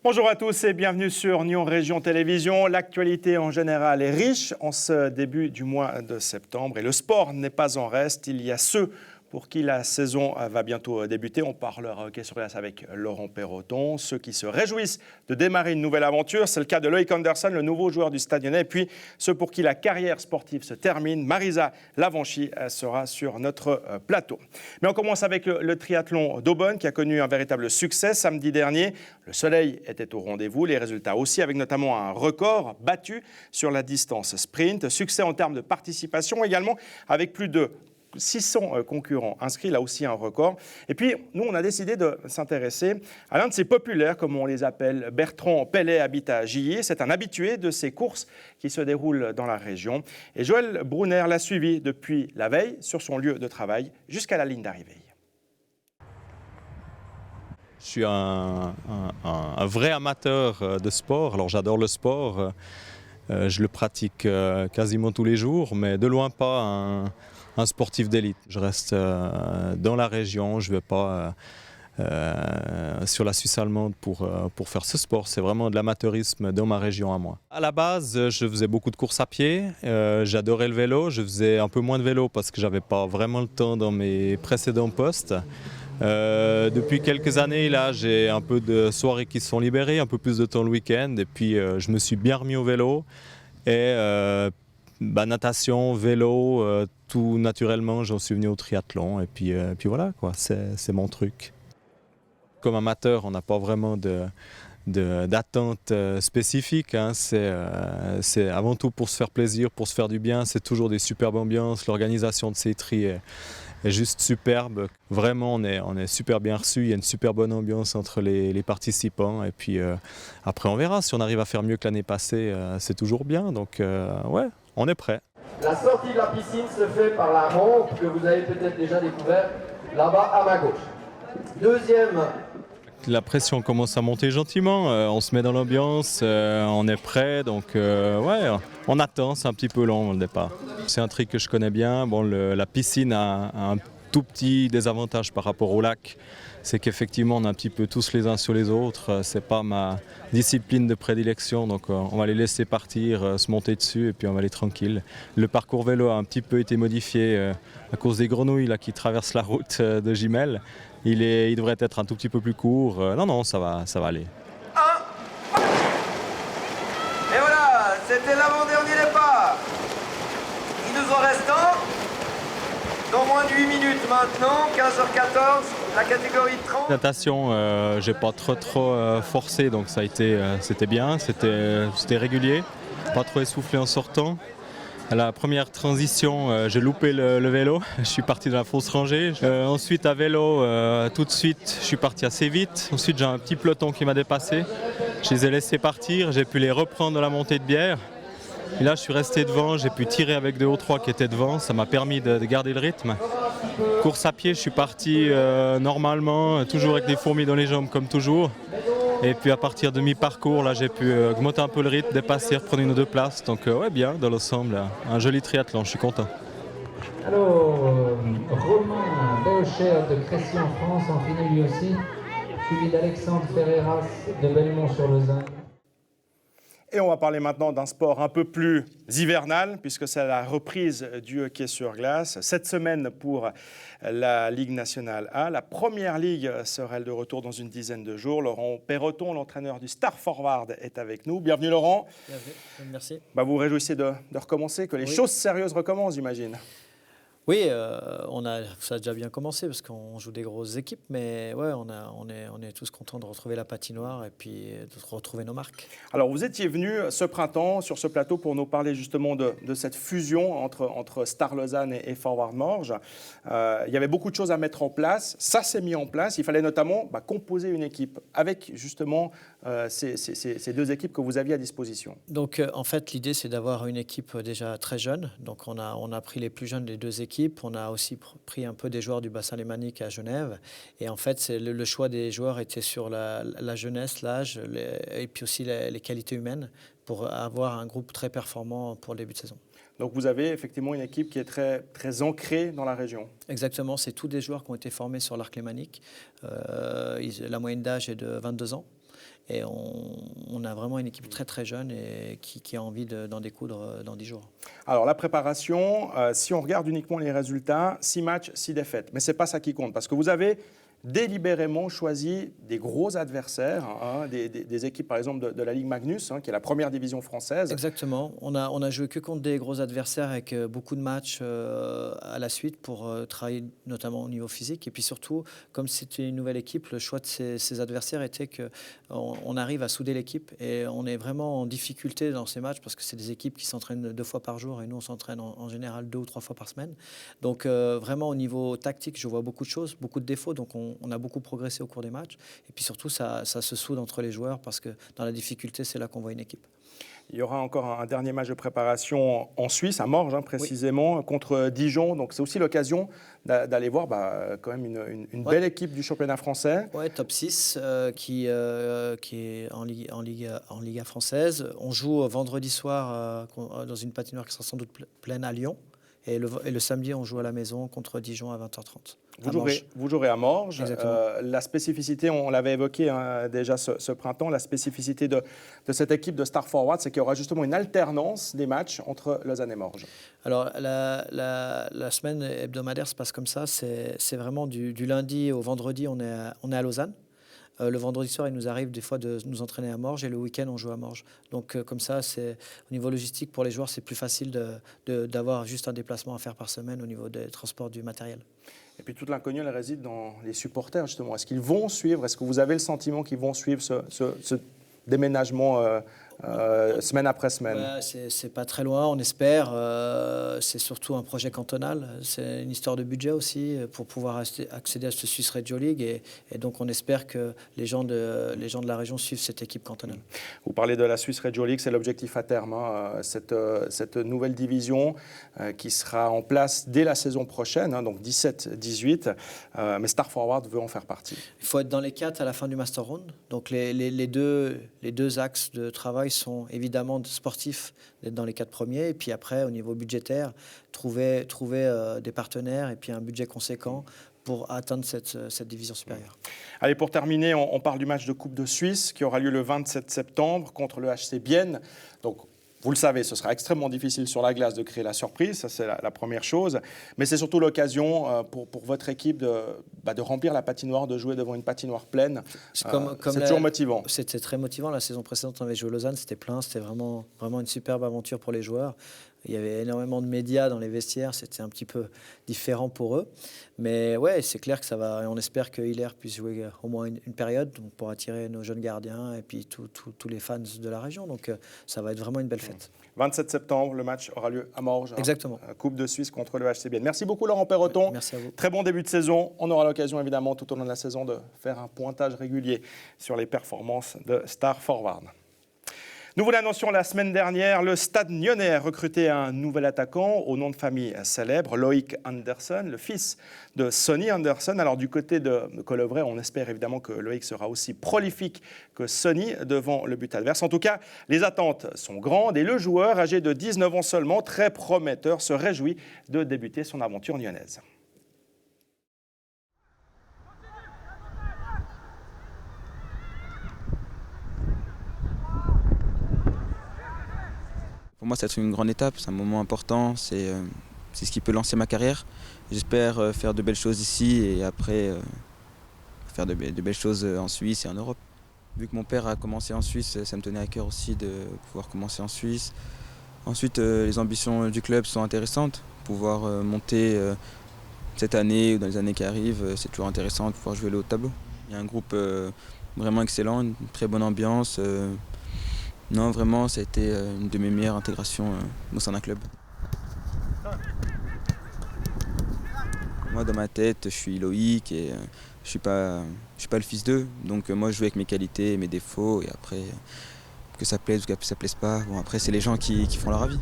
Bonjour à tous et bienvenue sur Nyon Région Télévision. L'actualité en général est riche en ce début du mois de septembre et le sport n'est pas en reste. Il y a ceux pour qui la saison va bientôt débuter. On parlera hockey sur glace avec Laurent Perroton. Ceux qui se réjouissent de démarrer une nouvelle aventure, c'est le cas de Loïc Anderson, le nouveau joueur du Stade Lyonnais. Et puis ceux pour qui la carrière sportive se termine, Marisa Lavanchy sera sur notre plateau. Mais on commence avec le triathlon d'Aubonne qui a connu un véritable succès samedi dernier. Le soleil était au rendez-vous, les résultats aussi, avec notamment un record battu sur la distance sprint. Succès en termes de participation également, avec plus de 600 concurrents inscrits, là aussi un record. Et puis, nous, on a décidé de s'intéresser à l'un de ces populaires, comme on les appelle. Bertrand Pellet habite à Gilly. C'est un habitué de ces courses qui se déroulent dans la région. Et Joël Brunner l'a suivi depuis la veille sur son lieu de travail jusqu'à la ligne d'arrivée. Je suis un vrai amateur de sport. Alors j'adore le sport. Je le pratique quasiment tous les jours, mais de loin pas un sportif d'élite. Je reste dans la région, je ne vais pas sur la Suisse allemande pour faire ce sport. C'est vraiment de l'amateurisme dans ma région à moi. À la base, je faisais beaucoup de courses à pied, j'adorais le vélo. Je faisais un peu moins de vélo parce que je n'avais pas vraiment le temps dans mes précédents postes. Depuis quelques années, là, j'ai un peu de soirées qui se sont libérées, un peu plus de temps le week-end. Et puis, je me suis bien remis au vélo. Et natation, vélo, tout naturellement, j'en suis venu au triathlon. Et puis voilà, quoi, c'est mon truc. Comme amateur, on n'a pas vraiment d'attente spécifique. Hein. C'est avant tout pour se faire plaisir, pour se faire du bien. C'est toujours des superbes ambiances. L'organisation de ces tris est juste superbe. Vraiment, on est super bien reçus. Il y a une super bonne ambiance entre les participants. Et puis après, on verra. Si on arrive à faire mieux que l'année passée, c'est toujours bien. Donc ouais, on est prêt. La sortie de la piscine se fait par la rampe que vous avez peut-être déjà découvert là-bas à ma gauche. Deuxième. La pression commence à monter gentiment, on se met dans l'ambiance, on est prêt, donc ouais, on attend, c'est un petit peu long au départ. C'est un trick que je connais bien. Bon, la piscine a un tout petit désavantage par rapport au lac, c'est qu'effectivement on est un petit peu tous les uns sur les autres, c'est pas ma discipline de prédilection, donc on va les laisser partir, se monter dessus et puis on va aller tranquille. Le parcours vélo a un petit peu été modifié à cause des grenouilles là, qui traversent la route de Gimel. Il devrait être un tout petit peu plus court. Non, ça va aller. Et voilà, c'était l'avant-dernier départ. Il nous en reste un. Dans moins de 8 minutes maintenant, 15h14, la catégorie 30. Natation, j'ai pas trop forcé, donc c'était bien, c'était régulier, pas trop essoufflé en sortant. À la première transition, j'ai loupé le vélo, je suis parti dans la fausse rangée. Ensuite à vélo, tout de suite, je suis parti assez vite. Ensuite j'ai un petit peloton qui m'a dépassé. Je les ai laissés partir, j'ai pu les reprendre dans la montée de bière. Et là je suis resté devant, j'ai pu tirer avec 2 ou 3 qui étaient devant, ça m'a permis de garder le rythme. Course à pied, je suis parti normalement, toujours avec des fourmis dans les jambes comme toujours. Et puis à partir de mi-parcours, là j'ai pu augmenter un peu le rythme, dépasser, reprendre 1 ou 2 places. Donc ouais, bien, dans l'ensemble, un joli triathlon, je suis content. Alors, Romain Beaucher de Crécy en France en finale lui aussi, suivi d'Alexandre Ferreras de Belmont-sur-Lausanne. Et on va parler maintenant d'un sport un peu plus hivernal, puisque c'est la reprise du hockey sur glace. Cette semaine pour la Ligue nationale A. La première ligue sera de retour dans une dizaine de jours. Laurent Perroton, l'entraîneur du Star Forward, est avec nous. Bienvenue Laurent. Bienvenue, merci. Vous vous réjouissez de recommencer, que les choses sérieuses recommencent, j'imagine. Oui, ça a déjà bien commencé parce qu'on joue des grosses équipes, mais ouais, on est tous contents de retrouver la patinoire et puis de retrouver nos marques. Alors, vous étiez venu ce printemps sur ce plateau pour nous parler justement de cette fusion entre Star Lausanne et Forward Morges. Il y avait beaucoup de choses à mettre en place. Ça s'est mis en place. Il fallait notamment composer une équipe avec justement ces deux équipes que vous aviez à disposition. Donc, en fait, l'idée, c'est d'avoir une équipe déjà très jeune. Donc, on a pris les plus jeunes des deux équipes. On a aussi pris un peu des joueurs du bassin lémanique à Genève. Et en fait, le choix des joueurs était sur la jeunesse, l'âge et puis aussi les qualités humaines pour avoir un groupe très performant pour le début de saison. Donc vous avez effectivement une équipe qui est très, très ancrée dans la région. Exactement, c'est tous des joueurs qui ont été formés sur l'arc lémanique. La moyenne d'âge est de 22 ans. Et on a vraiment une équipe très très jeune et qui a envie d'en découdre dans 10 jours. Alors la préparation, si on regarde uniquement les résultats, 6 matchs, 6 défaites. Mais ce n'est pas ça qui compte, parce que vous avez délibérément choisi des gros adversaires, des équipes par exemple de la Ligue Magnus, qui est la première division française. Exactement. On a joué que contre des gros adversaires avec beaucoup de matchs à la suite pour travailler notamment au niveau physique. Et puis surtout, comme c'était une nouvelle équipe, le choix de ces adversaires était qu'on arrive à souder l'équipe et on est vraiment en difficulté dans ces matchs parce que c'est des équipes qui s'entraînent 2 fois par jour et nous on s'entraîne en général 2 ou 3 fois par semaine. Donc vraiment au niveau tactique, je vois beaucoup de choses, beaucoup de défauts. Donc on a beaucoup progressé au cours des matchs. Et puis surtout, ça se soude entre les joueurs parce que dans la difficulté, c'est là qu'on voit une équipe. Il y aura encore un dernier match de préparation en Suisse, à Morges précisément, contre Dijon. Donc c'est aussi l'occasion d'aller voir quand même une belle équipe du championnat français. Oui, top 6 qui est en Liga française. On joue vendredi soir dans une patinoire qui sera sans doute pleine à Lyon. Et le samedi, on joue à la maison contre Dijon à 20h30. Vous jouerez à Morges. La spécificité, on l'avait évoqué déjà ce printemps, la spécificité de cette équipe de Star Forward, c'est qu'il y aura justement une alternance des matchs entre Lausanne et Morges. Alors, la semaine hebdomadaire se passe comme ça. C'est vraiment du lundi au vendredi, on est à Lausanne. Le vendredi soir, il nous arrive des fois de nous entraîner à Morges et le week-end, on joue à Morges. Donc, comme ça, au niveau logistique, pour les joueurs, c'est plus facile d'avoir juste un déplacement à faire par semaine au niveau des transports du matériel. Et puis, toute l'inconnu, elle réside dans les supporters, justement. Est-ce qu'ils vont suivre? Est-ce que vous avez le sentiment qu'ils vont suivre ce déménagement semaine après semaine? C'est pas très loin, on espère. C'est surtout un projet cantonal. C'est une histoire de budget aussi pour pouvoir accéder à cette Swiss Regio League. Et donc, on espère que les gens de la région suivent cette équipe cantonale. Vous parlez de la Swiss Regio League, c'est l'objectif à terme. Cette nouvelle division qui sera en place dès la saison prochaine, donc 17-18. Mais Star Forward veut en faire partie. Il faut être dans les 4 à la fin du Master Round. Donc, les deux axes de travail sont évidemment sportifs, d'être dans les 4 premiers, et puis après, au niveau budgétaire, trouver des partenaires et puis un budget conséquent pour atteindre cette division supérieure. Allez, pour terminer, on parle du match de Coupe de Suisse qui aura lieu le 27 septembre contre le HC Bienne. Donc, vous le savez, ce sera extrêmement difficile sur la glace de créer la surprise, ça c'est la première chose. Mais c'est surtout l'occasion pour votre équipe de remplir la patinoire, de jouer devant une patinoire pleine. C'est toujours motivant. C'était très motivant. La saison précédente, on avait joué à Lausanne, c'était plein. C'était vraiment une superbe aventure pour les joueurs. Il y avait énormément de médias dans les vestiaires, c'était un petit peu différent pour eux. Mais ouais, c'est clair que ça va. Et on espère que Hilaire puisse jouer au moins une période pour attirer nos jeunes gardiens et puis tous les fans de la région. Donc ça va être vraiment une belle fête. 27 septembre, le match aura lieu à Morges. Exactement. Coupe de Suisse contre le HC Bienne. Merci beaucoup Laurent Perroton. Merci à vous. Très bon début de saison. On aura l'occasion évidemment tout au long de la saison de faire un pointage régulier sur les performances de Star Forward. Nous vous l'annoncions la semaine dernière, le Stade Nyonnais a recruté un nouvel attaquant au nom de famille célèbre, Loïc Anderson, le fils de Sonny Anderson. Alors du côté de Colevray, on espère évidemment que Loïc sera aussi prolifique que Sonny devant le but adverse. En tout cas, les attentes sont grandes et le joueur, âgé de 19 ans seulement, très prometteur, se réjouit de débuter son aventure nyonnaise. Pour moi, c'est une grande étape, c'est un moment important, c'est ce qui peut lancer ma carrière. J'espère faire de belles choses ici et après faire de belles choses en Suisse et en Europe. Vu que mon père a commencé en Suisse, ça me tenait à cœur aussi de pouvoir commencer en Suisse. Ensuite, les ambitions du club sont intéressantes. Pouvoir monter cette année ou dans les années qui arrivent, c'est toujours intéressant de pouvoir jouer le haut de tableau. Il y a un groupe vraiment excellent, une très bonne ambiance. Non, vraiment, ça a été une de mes meilleures intégrations au sein d'un club. Moi, dans ma tête, je suis Loïc et je suis pas le fils d'eux. Donc moi, je joue avec mes qualités et mes défauts. Et après, que ça plaise ou que ça plaise pas, bon, après, c'est les gens qui font leur avis.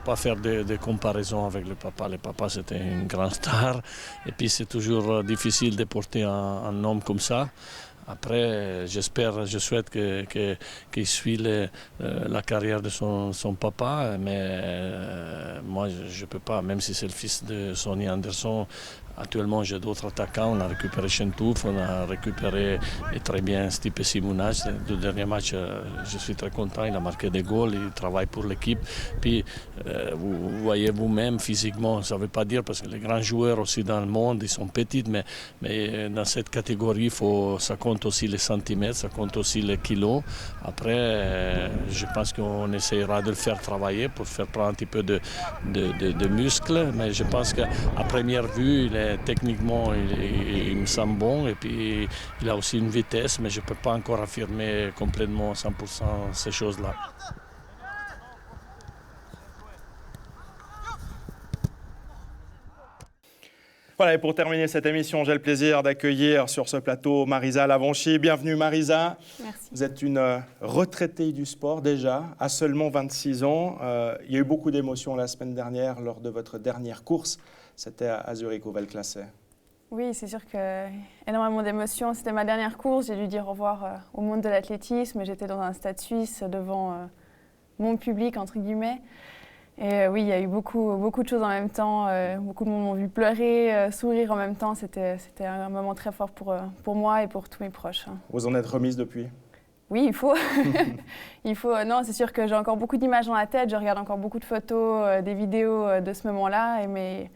Pas faire des comparaisons avec le papa. Le papa, c'était une grande star. Et puis, c'est toujours difficile de porter un homme comme ça. Après, je souhaite qu'il suive la carrière de son papa. Mais moi, je ne peux pas, même si c'est le fils de Sonny Anderson, Actuellement, j'ai d'autres attaquants. On a récupéré Chentouf, on a récupéré et très bien Stipe Simounaj. Le dernier match, je suis très content. Il a marqué des goals, il travaille pour l'équipe. Puis, vous voyez vous-même physiquement, ça ne veut pas dire parce que les grands joueurs aussi dans le monde, ils sont petits, mais dans cette catégorie, ça compte aussi les centimètres, ça compte aussi les kilos. Après, je pense qu'on essaiera de le faire travailler pour faire prendre un petit peu de muscles, mais je pense qu'à première vue, techniquement, il me semble bon et puis il a aussi une vitesse, mais je ne peux pas encore affirmer complètement 100% ces choses-là. Voilà, et pour terminer cette émission, j'ai le plaisir d'accueillir sur ce plateau Marisa Lavanchy. Bienvenue Marisa. Merci. Vous êtes une retraitée du sport déjà, à seulement 26 ans. Il y a eu beaucoup d'émotions la semaine dernière lors de votre dernière course. C'était à Zurich, au Weltklasse. Oui, c'est sûr que énormément d'émotions. C'était ma dernière course. J'ai dû dire au revoir au monde de l'athlétisme. J'étais dans un stade suisse devant mon public, entre guillemets. Et oui, il y a eu beaucoup de choses en même temps. Beaucoup de monde m'ont vu pleurer, sourire en même temps. C'était un moment très fort pour moi et pour tous mes proches. Vous en êtes remise depuis ? Oui, il faut. Non, c'est sûr que j'ai encore beaucoup d'images dans la tête. Je regarde encore beaucoup de photos, des vidéos de ce moment-là. Mais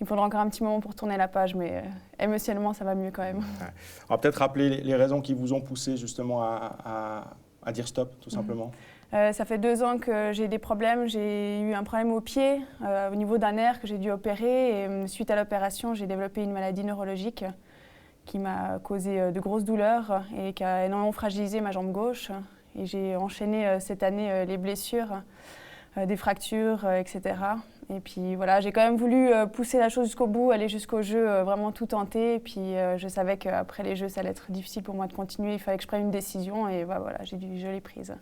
il faudra encore un petit moment pour tourner la page. Mais émotionnellement, ça va mieux quand même. Ouais. On va peut-être rappeler les raisons qui vous ont poussé justement à dire stop, tout simplement. Ça fait 2 ans que j'ai des problèmes. J'ai eu un problème au pied, au niveau d'un nerf que j'ai dû opérer. Et suite à l'opération, j'ai développé une maladie neurologique qui m'a causé de grosses douleurs et qui a énormément fragilisé ma jambe gauche. Et j'ai enchaîné cette année les blessures, des fractures, etc. Et puis voilà, j'ai quand même voulu pousser la chose jusqu'au bout, aller jusqu'au jeu, vraiment tout tenter. Et puis je savais qu'après les jeux, ça allait être difficile pour moi de continuer. Il fallait que je prenne une décision et voilà, je l'ai prise.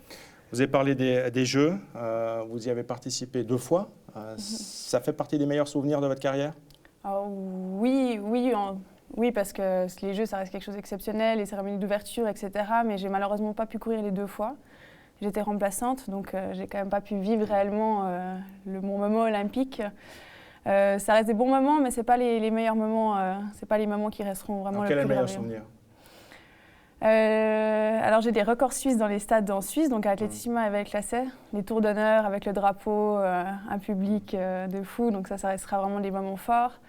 Vous avez parlé des Jeux, vous y avez participé 2 fois. Ça fait partie des meilleurs souvenirs de votre carrière ? Oui, parce que les Jeux, ça reste quelque chose d'exceptionnel, les cérémonies d'ouverture, etc. Mais j'ai malheureusement pas pu courir les 2 fois. J'étais remplaçante, donc j'ai quand même pas pu vivre réellement mon moment olympique. Ça reste des bons moments, mais c'est pas les meilleurs moments. C'est pas les moments qui resteront vraiment le plus gravés. Quel est le meilleur souvenir ? Alors j'ai des records suisses dans les stades en Suisse, donc à Athlétissima avec l'ACER, les tours d'honneur avec le drapeau, un public de fou, donc ça restera vraiment des moments forts.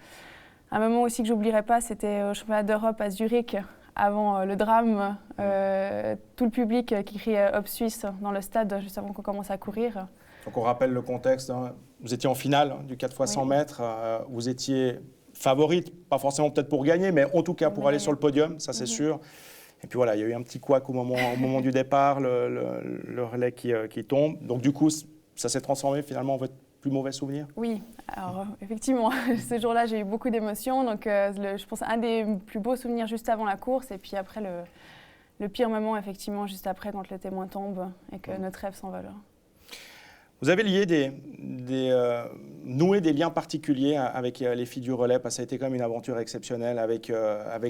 Un moment aussi que j'oublierai pas, c'était au championnat d'Europe à Zurich, avant le drame, tout le public qui criait Hop Suisse dans le stade juste avant qu'on commence à courir. Donc on rappelle le contexte, hein. Vous étiez en finale du 4x100 mètres, vous étiez favorite, pas forcément peut-être pour gagner, mais en tout cas pour aller sur le podium, ça c'est sûr. Et puis voilà, il y a eu un petit couac au moment du départ, le relais qui tombe. Donc du coup, ça s'est transformé finalement en votre plus mauvais souvenir ? Oui, alors effectivement, ce jour-là, j'ai eu beaucoup d'émotions. Donc je pense un des plus beaux souvenirs juste avant la course. Et puis après, le pire moment, effectivement, juste après, quand le témoin tombe et que notre rêve s'envole. Vous avez noué des liens particuliers avec les filles du relais, parce que ça a été quand même une aventure exceptionnelle avec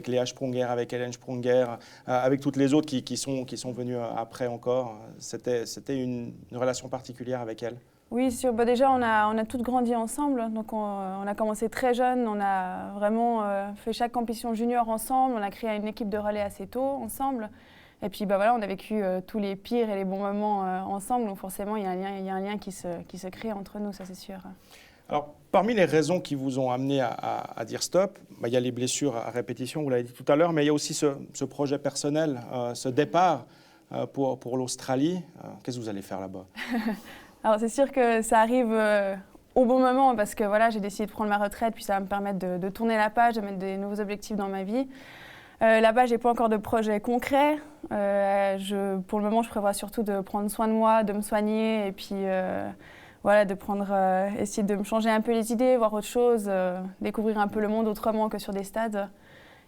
Léa Sprunger, avec Hélène Sprunger, avec toutes les autres qui sont venues après encore. C'était une relation particulière avec elles. Oui, c'est sûr. Déjà, on a toutes grandi ensemble. Donc, on a commencé très jeune. On a vraiment fait chaque compétition junior ensemble. On a créé une équipe de relais assez tôt ensemble. Et puis voilà, on a vécu tous les pires et les bons moments ensemble, donc forcément il y a un lien qui se crée entre nous, ça c'est sûr. Alors, parmi les raisons qui vous ont amené à dire stop, il y a les blessures à répétition, vous l'avez dit tout à l'heure, mais il y a aussi ce projet personnel, ce départ pour l'Australie. Qu'est-ce que vous allez faire là-bas ? Alors c'est sûr que ça arrive au bon moment, parce que voilà, j'ai décidé de prendre ma retraite, puis ça va me permettre de tourner la page, de mettre des nouveaux objectifs dans ma vie. Là-bas, je n'ai pas encore de projet concret. Pour le moment, je prévois surtout de prendre soin de moi, de me soigner et puis voilà, essayer de me changer un peu les idées, voir autre chose, découvrir un peu le monde autrement que sur des stades.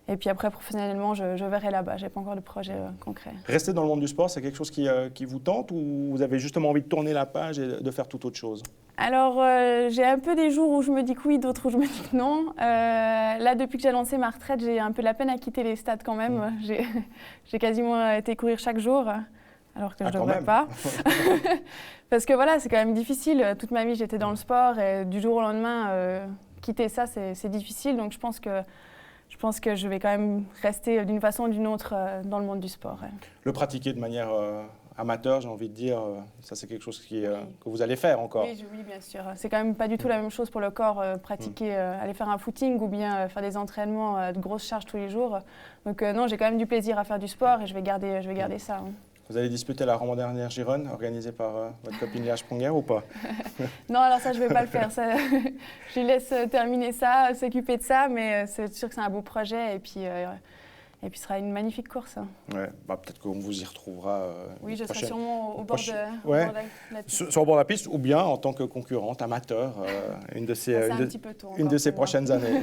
Et puis après, professionnellement, je verrai là-bas. Je n'ai pas encore de projet concret. Rester dans le monde du sport, c'est quelque chose qui vous tente, ou vous avez justement envie de tourner la page et de faire toute autre chose ? Alors, j'ai un peu des jours où je me dis que oui, d'autres où je me dis que non. Là, depuis que j'ai annoncé ma retraite, j'ai un peu de la peine à quitter les stades quand même. J'ai quasiment été courir chaque jour, alors que je ne devrais pas. Parce que voilà, c'est quand même difficile. Toute ma vie, j'étais dans le sport et du jour au lendemain, quitter ça, c'est difficile. Donc je pense que je vais quand même rester d'une façon ou d'une autre dans le monde du sport. Ouais. Le pratiquer de manière amateur, j'ai envie de dire, ça c'est quelque chose que vous allez faire encore. Oui, bien sûr. C'est quand même pas du tout la même chose pour le corps, pratiquer, aller faire un footing ou bien faire des entraînements de grosses charges tous les jours. Donc non, j'ai quand même du plaisir à faire du sport et je vais garder ça. Hein. Vous allez disputer la dernière Gironde organisée par votre copine Léa Sprunger ou pas? Non, alors ça, je ne vais pas le faire. Ça, je lui laisse terminer ça, s'occuper de ça, mais c'est sûr que c'est un beau projet et puis ce sera une magnifique course. Hein. Ouais, peut-être qu'on vous y retrouvera. Oui, je serai sûrement au bord de la piste. Sur le bord de la piste ou bien en tant que concurrente amateur, une de ces prochaines années.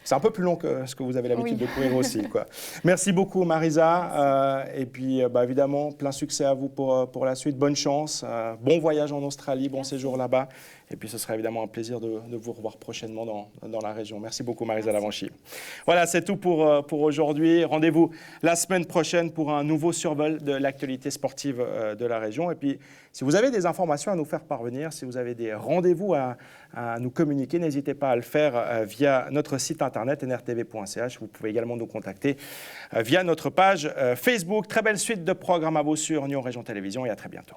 C'est un peu plus long que ce que vous avez l'habitude de courir aussi, quoi. Merci beaucoup, Marisa. Et puis, évidemment, plein succès à vous pour la suite. Bonne chance. Bon voyage en Australie, bon séjour là-bas. Et puis, ce sera évidemment un plaisir de vous revoir prochainement dans la région. Merci beaucoup, Marisa Lavanchy. Voilà, c'est tout pour aujourd'hui. Rendez-vous la semaine prochaine pour un nouveau survol de l'actualité sportive de la région. Et puis, si vous avez des informations à nous faire parvenir, si vous avez des rendez-vous à nous communiquer, n'hésitez pas à le faire via notre site internet nrtv.ch. Vous pouvez également nous contacter via notre page Facebook. Très belle suite de programmes à vous sur Nyon Région Télévision et à très bientôt.